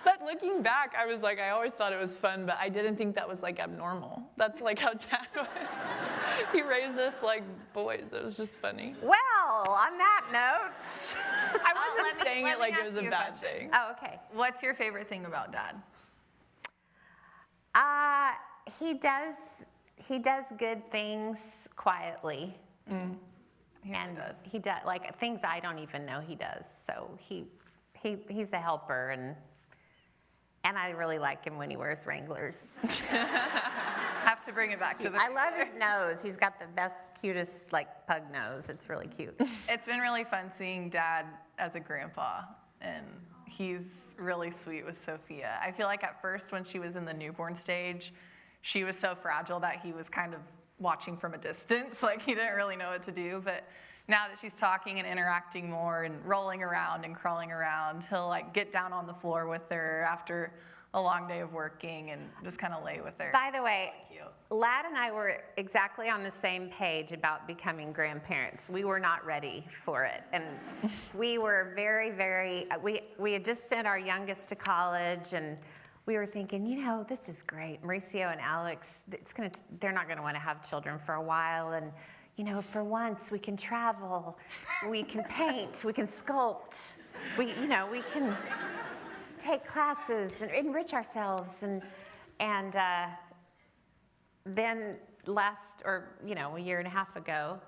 But looking back, I was like, I always thought it was fun, but I didn't think that was like abnormal. That's like how Dad was. He raised us like boys. It was just funny. Well, on that note. I wasn't saying let it me like it ask was a you a bad question. thing. Oh, okay. What's your favorite thing about Dad? He does good things quietly. He really does. He does like things I don't even know he does. So he's a helper, and I really like him when he wears Wranglers. Have to bring it back to the. I love his nose. He's got the best, cutest like pug nose. It's really cute. It's been really fun seeing Dad as a grandpa, and he's really sweet with Sophia. I feel like at first when she was in the newborn stage, she was so fragile that he was kind of watching from a distance, like he didn't really know what to do. But now that she's talking and interacting more and rolling around and crawling around, he'll like get down on the floor with her after a long day of working and just kind of lay with her. By the way, Cute. Lad and I were exactly on the same page about becoming grandparents. We were not ready for it. And we were we had just sent our youngest to college, and we were thinking, this is great. Mauricio and Alex, they're not gonna wanna have children for a while. And, for once we can travel, we can paint, we can sculpt, we can take classes and enrich ourselves. And then a year and a half ago,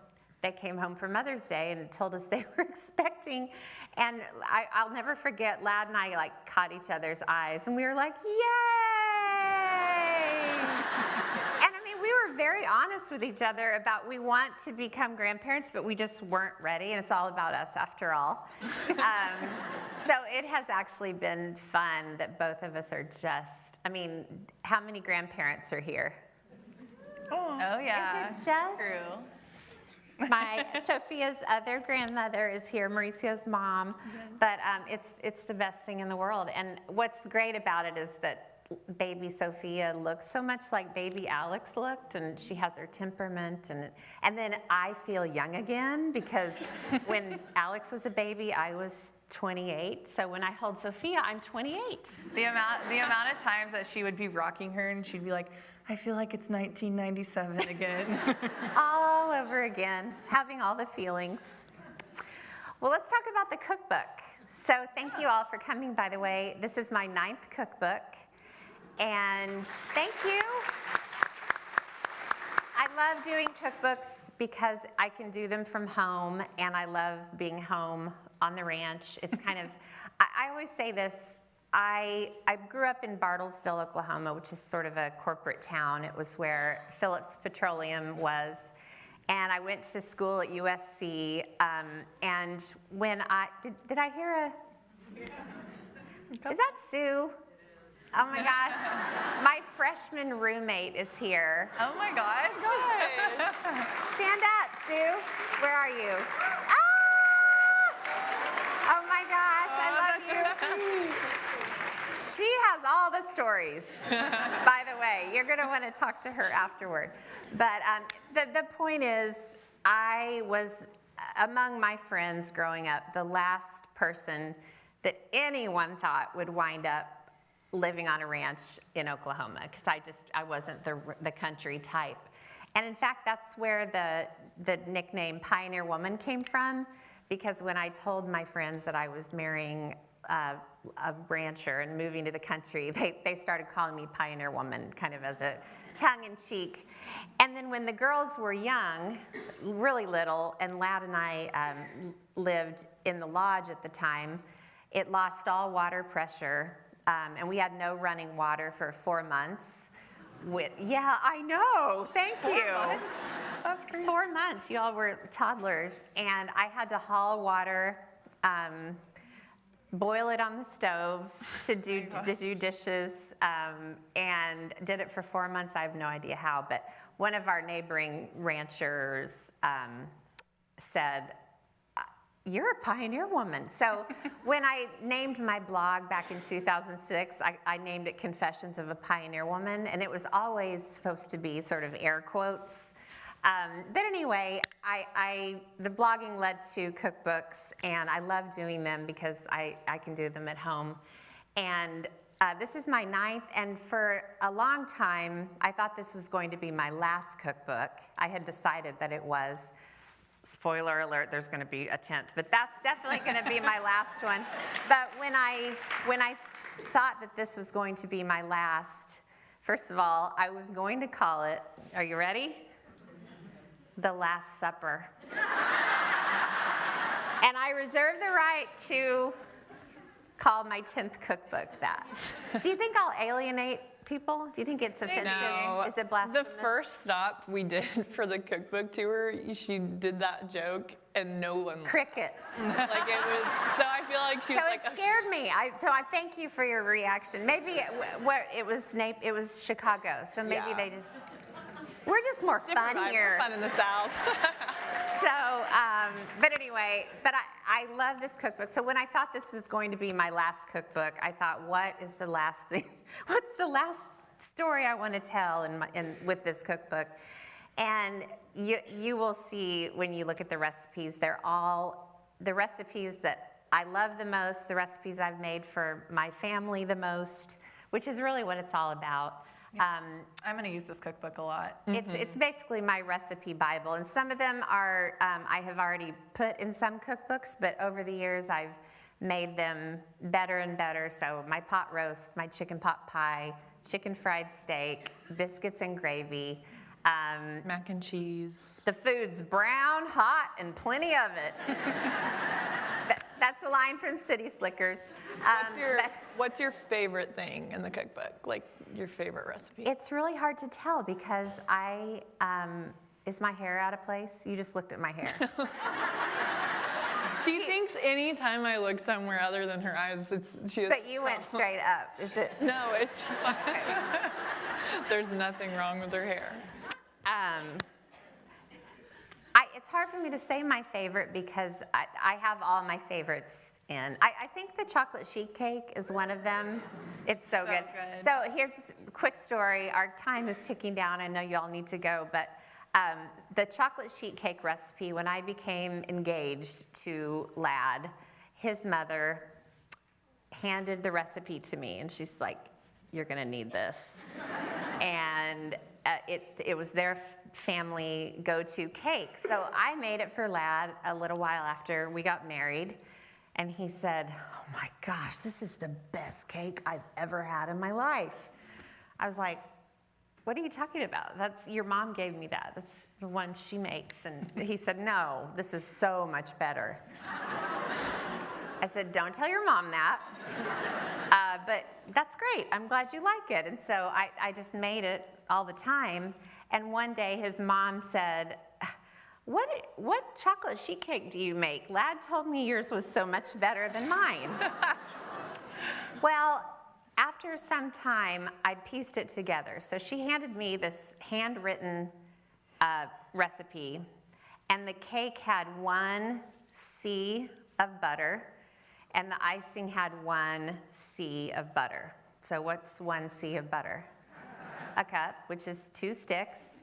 they came home for Mother's Day and told us they were expecting. And I'll never forget, Lad and I like caught each other's eyes, and we were like, yay! And I mean, we were very honest with each other about we want to become grandparents, but we just weren't ready, and it's all about us after all. So it has actually been fun that both of us are how many grandparents are here? Oh yeah. Is it just? True. My Sophia's other grandmother is here, Mauricio's mom, but it's the best thing in the world. And what's great about it is that baby Sophia looks so much like baby Alex looked, and she has her temperament, and then I feel young again because when Alex was a baby, I was 28. So when I hold Sophia, I'm 28. The amount of times that she would be rocking her and she'd be like, I feel like it's 1997 again. All over again, having all the feelings. Well, let's talk about the cookbook. So thank you all for coming, by the way. This is my 9th cookbook, and thank you. I love doing cookbooks because I can do them from home, and I love being home on the ranch. It's kind of, I always say this, I grew up in Bartlesville, Oklahoma, which is sort of a corporate town. It was where Phillips Petroleum was. And I went to school at USC, and when did I hear a, is that Sue? Oh my gosh, my freshman roommate is here. Oh my gosh. Stand up, Sue. Where are you? Ah! Oh my gosh, I love you. She has all the stories, by the way. You're going to want to talk to her afterward. But the point is, I was, among my friends growing up, the last person that anyone thought would wind up living on a ranch in Oklahoma, because I wasn't the country type. And in fact, that's where the nickname Pioneer Woman came from, because when I told my friends that I was marrying a rancher and moving to the country, they started calling me Pioneer Woman, kind of as a tongue-in-cheek. And then when the girls were young, really little, and Ladd and I lived in the lodge at the time, it lost all water pressure, and we had no running water for 4 months. Yeah, I know, thank you. 4 months? That's great. 4 months, y'all were toddlers, and I had to haul water, boil it on the stove to do dishes, and did it for 4 months. I have no idea how, but one of our neighboring ranchers said, "You're a pioneer woman." So when I named my blog back in 2006, I named it Confessions of a Pioneer Woman, and it was always supposed to be sort of air quotes. But anyway, the blogging led to cookbooks, and I love doing them because I can do them at home. And this is my 9th, and for a long time, I thought this was going to be my last cookbook. I had decided that it was. Spoiler alert, there's going to be a 10th, but that's definitely going to be my last one. But when I thought that this was going to be my last, first of all, I was going to call it, are you ready? The Last Supper. And I reserve the right to call my 10th cookbook that. Do you think I'll alienate people? Do you think it's offensive? No. Is it blasphemous? The first stop we did for the cookbook tour, she did that joke and no one Crickets. like it was, so I feel like she was So like, it scared me. So I thank you for your reaction. Maybe it was Chicago, so maybe Yeah. they we're just more different fun vibe, here. more fun in the South. So, but anyway, I love this cookbook. So when I thought this was going to be my last cookbook, I thought, what is the last thing? What's the last story I want to tell with this cookbook? And you will see when you look at the recipes, they're all the recipes that I love the most, the recipes I've made for my family the most, which is really what it's all about. I'm going to use this cookbook a lot. It's basically my recipe Bible, and some of them are I have already put in some cookbooks, but over the years I've made them better and better. So my pot roast, my chicken pot pie, chicken fried steak, biscuits and gravy. Mac and cheese. The food's brown, hot, and plenty of it. That's a line from City Slickers. What's your favorite thing in the cookbook? Like your favorite recipe? It's really hard to tell because is my hair out of place? You just looked at my hair. She thinks anytime I look somewhere other than her eyes, she is. But you went straight up. Is it? No, it's fine. There's nothing wrong with her hair. it's hard for me to say my favorite because I have all my favorites in. I think the chocolate sheet cake is one of them. It's so good. So here's a quick story. Our time is ticking down. I know you all need to go, but the chocolate sheet cake recipe, when I became engaged to Lad, his mother handed the recipe to me, and she's like, "You're gonna need this." And it was their family go-to cake. So I made it for Lad a little while after we got married, and he said, "Oh my gosh, this is the best cake I've ever had in my life." I was like, "What are you talking about? That's your mom gave me that. That's the one she makes." And he said, "No, this is so much better." I said, "Don't tell your mom that." But that's great. I'm glad you like it. And so I just made it all the time. And one day his mom said, what chocolate sheet cake do you make? Lad told me yours was so much better than mine. Well, after some time, I pieced it together. So she handed me this handwritten recipe, and the cake had 1 C of butter, and the icing had 1 C of butter. So what's 1 C of butter? A cup, which is 2 sticks.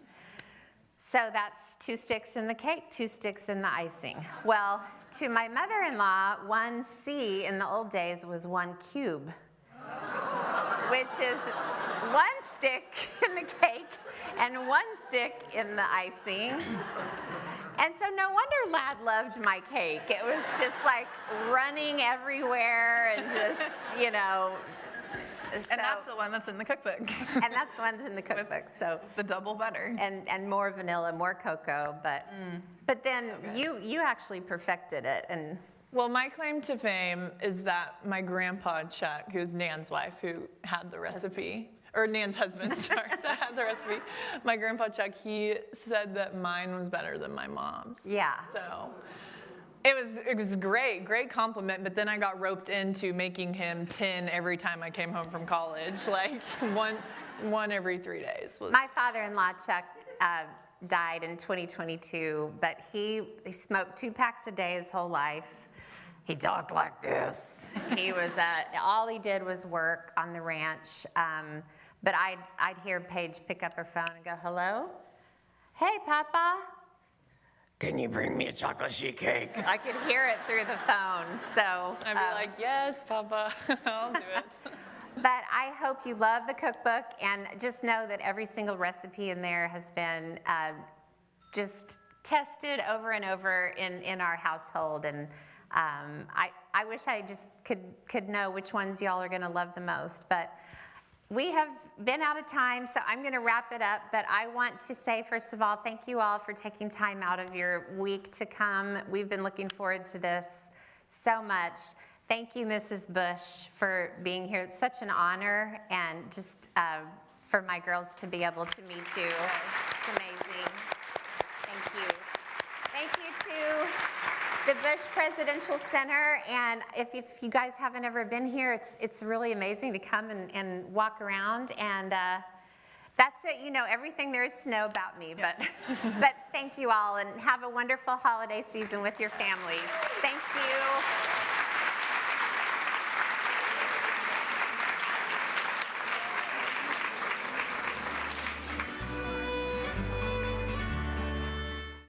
So that's 2 sticks in the cake, 2 sticks in the icing. Well, to my mother-in-law, 1 C in the old days was 1 cube, which is 1 stick in the cake and 1 stick in the icing. And so no wonder Lad loved my cake. It was just like running everywhere and just, you know. So, And that's the one that's in the cookbook. and that's the one's in the cookbook. So The double butter. and more vanilla, more cocoa, but then you actually perfected it. And Well, my claim to fame is that my grandpa Chuck, who's Nan's wife, who had the recipe, or Nan's husband, sorry, that had the recipe. My grandpa Chuck, he said that mine was better than my mom's. Yeah. So it was great compliment. But then I got roped into making him 10 every time I came home from college, like one every 3 days. my father-in-law Chuck died in 2022, but he smoked 2 packs a day his whole life. He talked like this. He was all he did was work on the ranch. But I'd hear Paige pick up her phone and go, "Hello? Hey, Papa. Can you bring me a chocolate sheet cake?" I could hear it through the phone. So I'd be like, "Yes, Papa, I'll do it." But I hope you love the cookbook, and just know that every single recipe in there has been just tested over and over in our household. And I wish I just could know which ones y'all are gonna love the most. But we have been out of time, so I'm gonna wrap it up. But I want to say, first of all, thank you all for taking time out of your week to come. We've been looking forward to this so much. Thank you, Mrs. Bush, for being here. It's such an honor, and just for my girls to be able to meet you. It's amazing. Thank you. Thank you to the Bush Presidential Center, and if you guys haven't ever been here, it's really amazing to come and walk around, and that's it. You know everything there is to know about me, but thank you all, and have a wonderful holiday season with your families. Thank you.